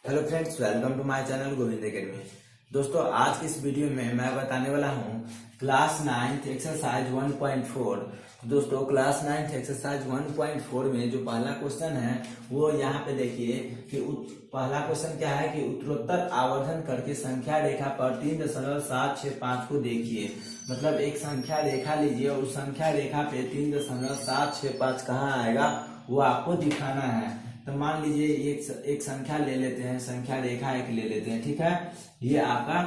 Hello friends, welcome to my channel Govind academy. दोस्तों, आज की इस वीडियो में मैं बताने वाला हूँ क्लास 9th एक्सरसाइज 1.4। दोस्तों, क्लास 9th एक्सरसाइज 1.4 में जो पहला क्वेश्चन है वो यहाँ पे देखिए कि पहला क्वेश्चन क्या है कि उत्तरोत्तर आवर्धन करके संख्या रेखा पर 3.765 को देखिए। मतलब एक संख्या रेखा लीजिए और उस संख्या रेखा पे 3.765 कहाँ आएगा वो आपको दिखाना है। तो मान लीजिए एक संख्या ले लेते हैं, संख्या रेखा एक ले लेते हैं, ठीक है। ये आपका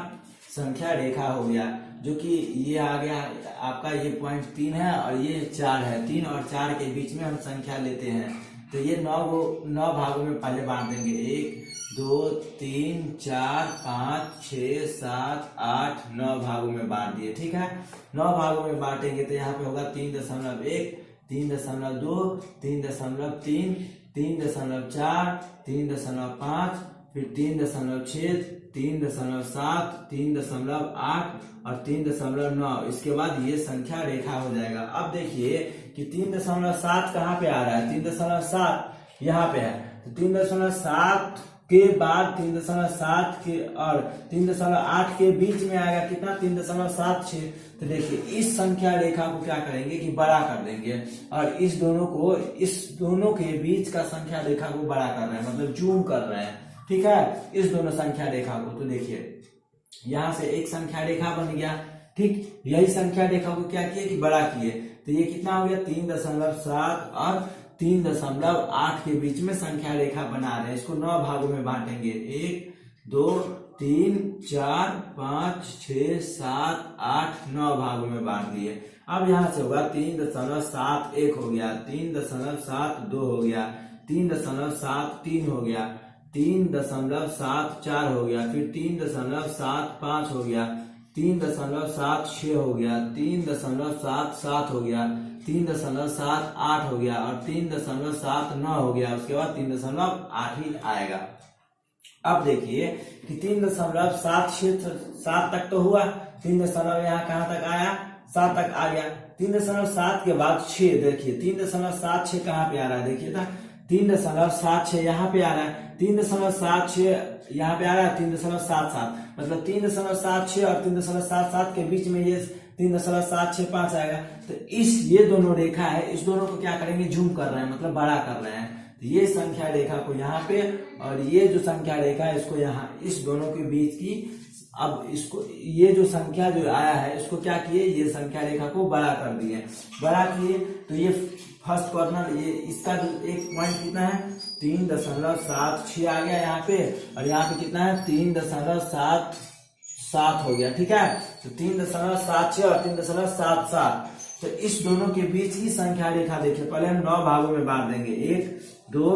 संख्या रेखा हो गया, जो कि ये आ गया आपका, ये पॉइंट 3 है और ये 4 है। 3 और 4 के बीच में हम संख्या लेते हैं तो ये 9 भागों में पहले बांट देंगे। 1 2 3 4 5 6 7 8 9 भागों में बांट दिए, ठीक है। 9 भागों में बांटेंगे तो यहाँ पे होगा 3.1 3.2 3.3 3.4 3.5 फिर 3.6 3.7 3.8 और 3.9। इसके बाद ये संख्या रेखा हो जाएगा। अब देखिए कि 3.7 कहाँ पे आ रहा है, 3.7 यहाँ पे है। तो 3.7 के बाद 3.7 के और 3.8 के बीच में आएगा कितना, 3.76। तो देखिए इस संख्या रेखा को क्या करेंगे कि बड़ा कर देंगे और इस दोनों के बीच का संख्या रेखा को बड़ा कर रहे हैं, मतलब जूम कर रहे हैं, ठीक है, इस दोनों संख्या रेखा को। तो देखिए यहाँ से एक संख्या रेखा बन गया, ठीक। यही संख्या रेखा को क्या किए कि बड़ा किए। तो ये कितना हो गया, 3.7 और 3.8 के बीच में संख्या रेखा बना रहे हैं। इसको 9 भागों में बांटेंगे। 1 2 3 4 5 6 7 8 9 भागों में बांट दिए। अब यहाँ से होगा 3.71 हो गया, 3.72 हो गया, 3.73 हो गया, 3.74 हो गया, फिर 3.75 हो गया, 3.76 हो गया, 3.77 हो गया, 3.78 हो गया और 3.79 हो गया। उसके बाद 3.8 ही आएगा। अब देखिए कि 3.7 तक तो हुआ, 3 यहाँ कहाँ तक आया, 7 तक आ गया। 3.7 के बाद 6, देखिए 3.76 कहाँ पे आ रहा है, देखिए था 3.76 यहाँ पे आ रहा है, 3.76 यहाँ पे आ रहा है, 3.77 मतलब 3.76 और 3.77 के बीच में ये 3.765 आएगा। तो ये दोनों रेखा है, इस दोनों को क्या करेंगे, जूम कर रहे हैं, मतलब बड़ा कर रहे हैं। तो ये संख्या रेखा को यहाँ पे और ये जो संख्या रेखा है इसको यहाँ, इस दोनों के बीच की, अब इसको ये जो संख्या जो आया है इसको क्या किए, ये संख्या रेखा को बड़ा कर दिए। बड़ा किए तो ये फर्स्ट कॉर्नर, ये इसका जो एक पॉइंट कितना है, 3.76 आ गया यहाँ पे और यहाँ पे कितना है, 3.77 हो गया, ठीक है। तो 3.76 और 3.77, तो इस दोनों के बीच की संख्या रेखा देखिए। पहले हम 9 भागों में बांट देंगे। 1 2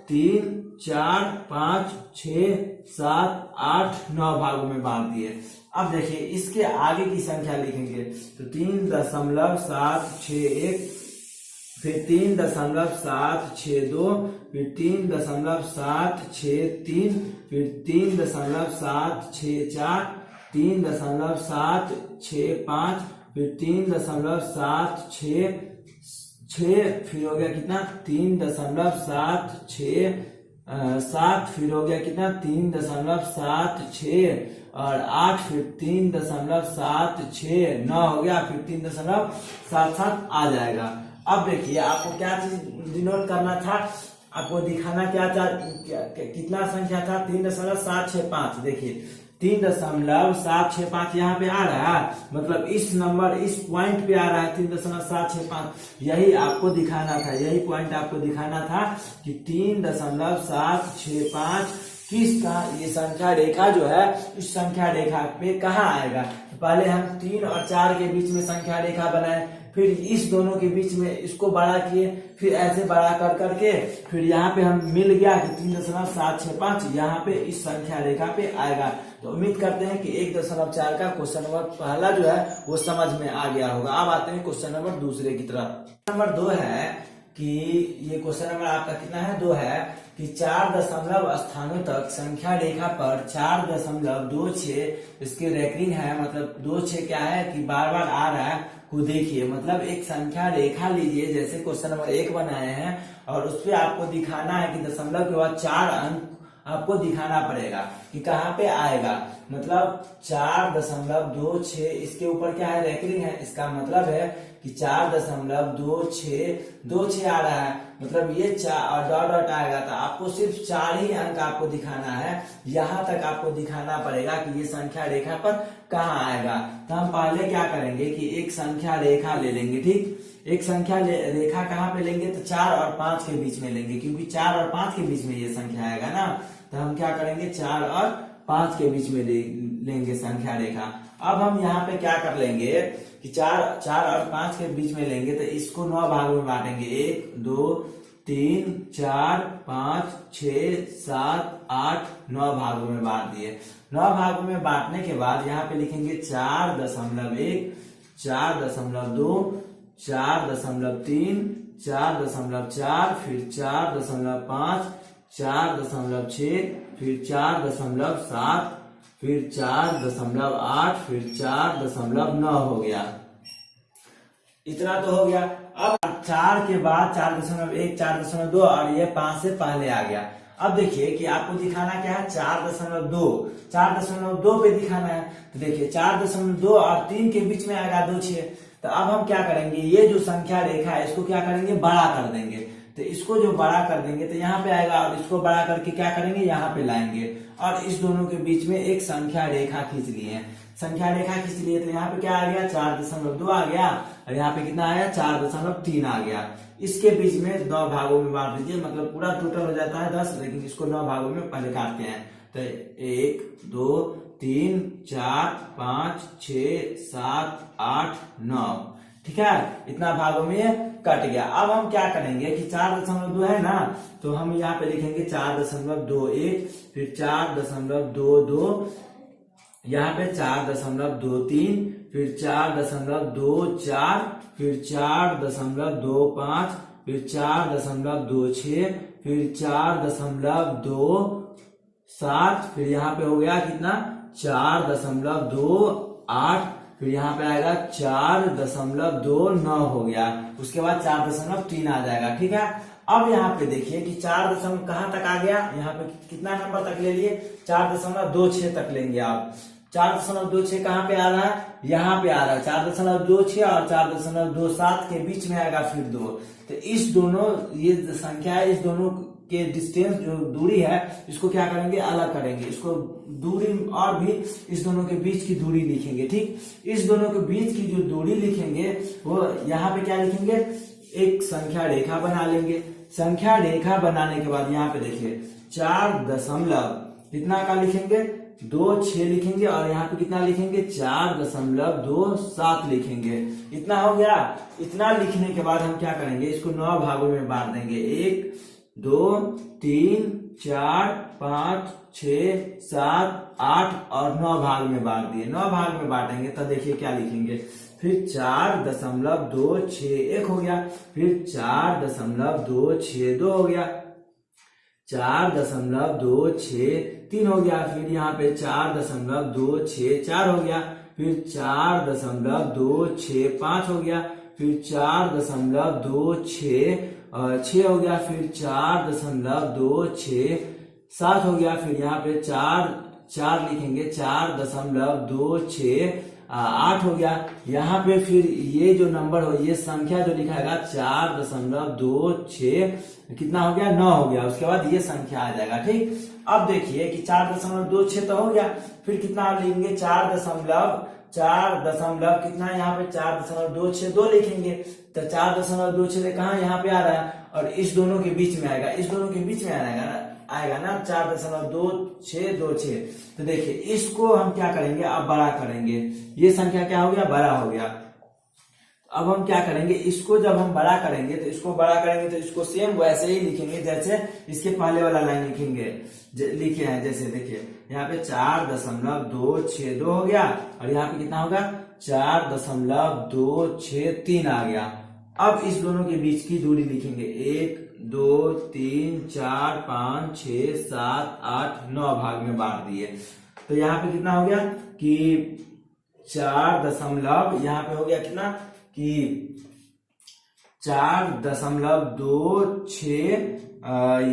3 4 5 6 7 8 9 भागों में बांट दिए। अब देखिए इसके आगे की संख्या लिखेंगे तो 3.761, फिर 3.762, फिर 3.763, फिर 3.764, 3.765, फिर 3.766, फिर हो गया कितना 3.767, फिर हो गया कितना 3.76 और 8, फिर 3.76 9 हो गया, फिर 3.77 आ जाएगा। अब देखिए आपको क्या चीज डिनोट करना था, आपको दिखाना कितना संख्या था, 3.765। देखिए 3.765 यहाँ पे आ रहा है, मतलब इस पॉइंट पे आ रहा है 3.765। यही आपको दिखाना था, यही पॉइंट आपको दिखाना था कि 3.765 किसका, ये संख्या रेखा जो है इस संख्या रेखा पे कहाँ आएगा। तो पहले हम 3 और 4 के बीच में संख्या रेखा बनाए, फिर इस दोनों के बीच में इसको बड़ा किए, फिर ऐसे बड़ा कर करके फिर यहाँ पे हम मिल गया कि 3.765 यहाँ पे इस संख्या रेखा पे आएगा। तो उम्मीद करते हैं कि 1.4 का क्वेश्चन नंबर पहला जो है वो समझ में आ गया होगा। अब आते हैं क्वेश्चन नंबर दूसरे की तरफ। नंबर 2 है कि ये क्वेश्चन नंबर आपका कितना है, 2 है कि 4 दशमलव स्थानों तक संख्या रेखा पर 4.26 इसके रैंकिंग है। मतलब 26 क्या है कि बार बार आ रहा है को देखिए। मतलब एक संख्या रेखा लीजिए, जैसे क्वेश्चन नंबर 1 बनाए हैं और उस पर आपको दिखाना है कि दशमलव के बाद 4 अंक आपको दिखाना पड़ेगा कि कहाँ पे आएगा। मतलब 4.26 इसके ऊपर क्या है, रेकरिंग है, इसका मतलब है कि 4.26 आ रहा है, मतलब ये 4 डॉट डॉट आएगा। तो आपको सिर्फ 4 ही अंक आपको दिखाना है, यहाँ तक आपको दिखाना पड़ेगा कि ये संख्या रेखा पर कहाँ आएगा। तो हम पहले क्या करेंगे कि एक संख्या रेखा ले लेंगे, ठीक। एक संख्या रेखा कहाँ पे लेंगे, तो 4 और 5 के बीच में लेंगे, क्योंकि 4 और 5 के बीच में ये संख्या आएगा ना। तो हम क्या करेंगे, 4 और 5 के बीच में लेंगे संख्या रेखा। अब हम यहाँ पे क्या कर लेंगे कि 4 और 5 के बीच में लेंगे, तो इसको 9 भागों में बांटेंगे। 1 2 3 4 5 6 7 8 9 भागों में बांट दिए। 9 भागों में बांटने के बाद यहाँ पे लिखेंगे 4.1 4.2 4.3 4.4 फिर 4.5 4.6 फिर 4.7 फिर 4.8 फिर 4.9 हो गया। इतना तो हो गया। अब 4 के बाद 4.1 4.2 और ये 5 से पहले आ गया। अब देखिए कि आपको दिखाना क्या है, 4.2 पे दिखाना है। तो देखिए 4.2 और 3 के बीच में आएगा 2 6। तो अब हम क्या करेंगे, ये जो संख्या रेखा है इसको क्या करेंगे, बड़ा कर देंगे। तो इसको जो बड़ा कर देंगे तो यहाँ पे आएगा, और इसको बड़ा करके क्या करेंगे, यहाँ पे लाएंगे, और इस दोनों के बीच में एक संख्या रेखा खींच लिए। संख्या रेखा खींच लिए तो यहाँ पे क्या आ गया, 4.2 आ गया, और यहाँ पे कितना आया, 4.3 आ गया। इसके बीच में 9 भागों में बांट दीजिए, मतलब पूरा टोटल हो जाता है 10, लेकिन इसको 9 भागों में पहले काटते हैं। तो 1 2 3 4 5 6 7 8 9, ठीक है, इतना भागों में कट गया। अब हम क्या करेंगे कि 4.2 है ना, तो हम यहाँ पे लिखेंगे 4.21 फिर 4.22, यहाँ पे 4.23 फिर 4.24 फिर 4.25 फिर 4.26 फिर 4.27 फिर यहाँ पे हो गया कितना, 4.28 फिर यहाँ पे आएगा 4.29 हो गया। उसके बाद 4.3 आ जाएगा, ठीक है। अब यहाँ पे देखिए कि 4 कहाँ तक आ गया, यहाँ पे कितना नंबर तक ले लिए, 4.26 तक लेंगे आप। 4.26 कहाँ पे आ रहा है, यहाँ पे आ रहा है। 4.26 और 4.27 के बीच में आएगा फिर 2। तो इस दोनों ये संख्या है, इस दोनों के डिस्टेंस जो दूरी है इसको क्या करेंगे, अलग करेंगे। इसको दूरी और भी इस दोनों के बीच की दूरी लिखेंगे, ठीक। इस दोनों के बीच की जो दूरी लिखेंगे वो यहाँ पे क्या लिखेंगे, एक संख्या रेखा बना लेंगे। संख्या रेखा बनाने के बाद यहाँ पे देखिए 4 कितना का लिखेंगे, 2 6 लिखेंगे, और यहाँ पे कितना लिखेंगे, 4.27 लिखेंगे। इतना हो गया। इतना लिखने के बाद हम क्या करेंगे, इसको 9 भागों में बांट देंगे। 1 2 3 4 5 6 7 8 और 9 भाग में बांट दिए। 9 भाग में बांटेंगे तो देखिए क्या लिखेंगे, फिर 4.261 हो गया, फिर 4.262 हो गया, 4.263 हो गया, फिर यहाँ पे 4.264 हो गया, फिर 4.265 हो गया, फिर 4.266 हो गया, फिर 4.267 हो गया, फिर यहाँ पे 4 लिखेंगे, 4.268 हो गया। यहाँ पे फिर ये जो नंबर हो, ये संख्या जो लिखाएगा 4.26 कितना हो गया, 9 हो गया। उसके बाद ये संख्या आ जाएगा, ठीक। अब देखिए कि 4.26 तो हो गया, फिर कितना आप लिखेंगे, 4 दशमलव कितना, यहाँ पे 4.262 लिखेंगे। तो 4.262 कहाँ, यहाँ पे आ रहा है, और इस दोनों के बीच में आएगा, इस दोनों के बीच में आएगा ना 4.2626। तो देखिए इसको हम क्या करेंगे, अब बड़ा करेंगे। ये संख्या क्या हो गया, बड़ा हो गया। अब हम क्या करेंगे, इसको जब हम बड़ा करेंगे तो इसको सेम वैसे ही लिखेंगे जैसे इसके पहले वाला लाइन लिखे हैं। जैसे देखिए यहाँ पे 4.262 हो गया, और यहाँ पे कितना होगा, 4.263 आ गया। अब इस दोनों के बीच की दूरी लिखेंगे, 1 2 3 4 5 6 7 8 9 भाग में बांट दिए। तो यहाँ पे कितना हो गया कि 4 यहाँ पे हो गया कितना कि 4.26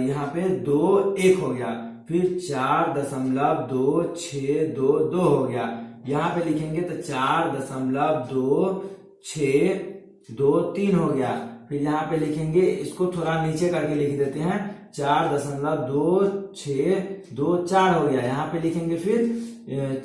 यहाँ पे 2 1 हो गया, फिर 4.2622 हो गया। यहाँ पे लिखेंगे तो 4.2623 हो गया। फिर यहाँ पे लिखेंगे, इसको थोड़ा नीचे करके लिख देते हैं, 4.2624 हो गया। यहाँ पे लिखेंगे फिर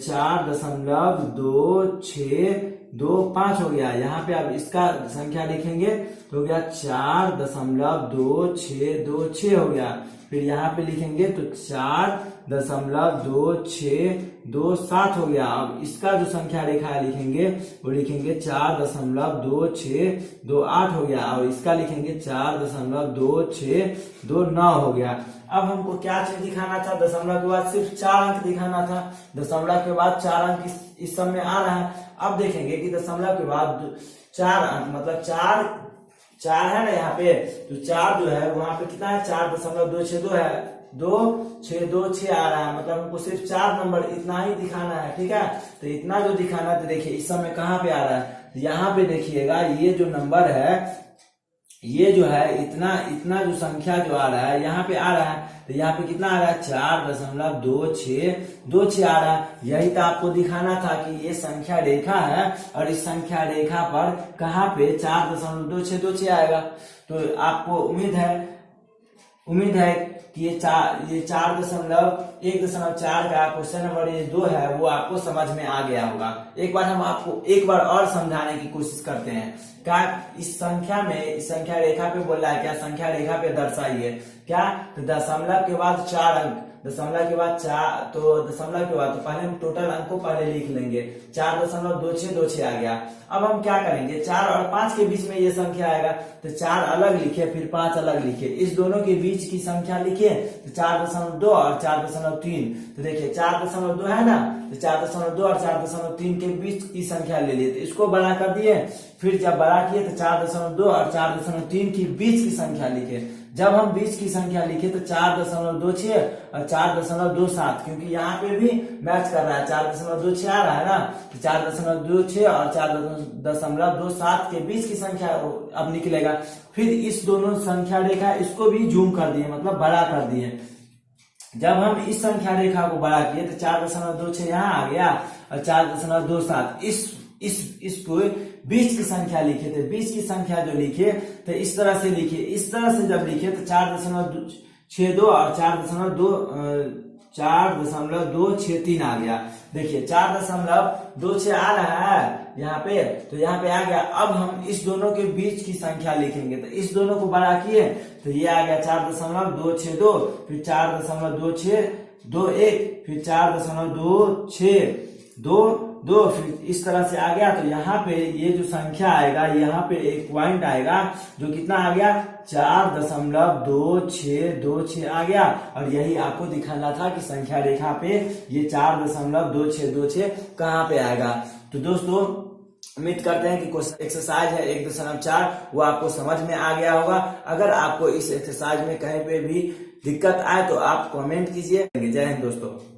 4.2625 हो गया। यहाँ पे अब इसका संख्या लिखेंगे तो हो गया 4.2626 हो गया। फिर यहाँ पे लिखेंगे तो 4.2627 हो गया। अब इसका जो संख्या रेखा है लिखेंगे वो लिखेंगे 4.2628 हो गया। और इसका लिखेंगे 4.2629 हो गया। अब हमको क्या चीज दिखाना था, दशमलव के बाद सिर्फ 4 अंक दिखाना था। दशमलव के बाद 4 अंक इस सब में आ रहा है। अब देखेंगे कि दशमलव के बाद 4 अंक मतलब 4 है ना यहाँ पे, तो 4 जो है वहां पे कितना है, 4.262 है, 2626 आ रहा है। मतलब हमको सिर्फ 4 नंबर इतना ही दिखाना है, ठीक है। तो इतना जो दिखाना है, तो देखिए इस समय कहाँ पे आ रहा है, यहाँ पे देखिएगा ये जो नंबर है, ये जो है इतना जो संख्या जो आ रहा है यहाँ पे आ रहा है। तो यहाँ पे कितना आ रहा है, 4.2626 आ रहा है। यही तो आपको दिखाना था कि ये संख्या रेखा है और इस संख्या रेखा पर कहाँ पे 4.2626 आएगा। तो आपको उम्मीद है कि ये 4.1.4 का क्वेश्चन नंबर ये 2 है वो आपको समझ में आ गया होगा। एक बार हम आपको एक बार और समझाने की कोशिश करते हैं। क्या इस संख्या रेखा पे बोल रहा है, क्या संख्या रेखा पे दर्शाइए क्या, तो दशमलव के बाद 4 अंक, दशमलव के बाद तो पहले हम टोटल अंक को पहले लिख लेंगे। 4.2626 आ गया। अब हम क्या करेंगे, 4 और 5 के बीच में ये संख्या आएगा, तो 4 अलग लिखे, फिर 5 अलग लिखे, इस दोनों के बीच की संख्या लिखिए, तो 4.2 और 4.3। तो देखिए 4.2 है ना, तो 4.2 और 4.3 के बीच की संख्या ले लिए, तो इसको बड़ा कर दिए। फिर जब बड़ा किए तो 4.2 और 4.3 की बीच की संख्या लिखे। जब हम बीच की संख्या लिखे तो 4.26 और 4.27, क्योंकि यहाँ पे भी मैच कर रहा है, 4.26 आ रहा है ना, तो 4.26 और 4.27 के बीच की संख्या अब निकलेगा। फिर इस दोनों संख्या रेखा इसको भी जूम कर दिए, मतलब बड़ा कर दिए। जब हम इस संख्या रेखा को बड़ा किए तो 4.26 यहाँ आ गया और 4.27 इसको बीच की संख्या लिखे थे। बीच की संख्या जो लिखे तो इस तरह से लिखे, इस तरह से जब लिखे तो 4.62 और 4.263 आ गया। देखिए 4.26 आ रहा है यहाँ पे, तो यहाँ पे आ गया। अब हम इस दोनों के बीच की संख्या लिखेंगे, तो इस दोनों को बड़ा किए तो ये आ गया 4.262, फिर 4.2621, फिर 4.2622, फिर इस तरह से आ गया। तो यहाँ पे ये जो संख्या आएगा, यहाँ पे एक पॉइंट आएगा जो कितना आ गया, 4.2626 आ गया। और यही आपको दिखाना था कि संख्या रेखा पे ये 4.2626 कहाँ पे आएगा। तो दोस्तों उम्मीद करते हैं कि क्वेश्चन एक्सरसाइज है 1.4 वो आपको समझ में आ गया होगा। अगर आपको इस एक्सरसाइज में कहीं पे भी दिक्कत आए तो आप कमेंट कीजिए। जय हिंद दोस्तों।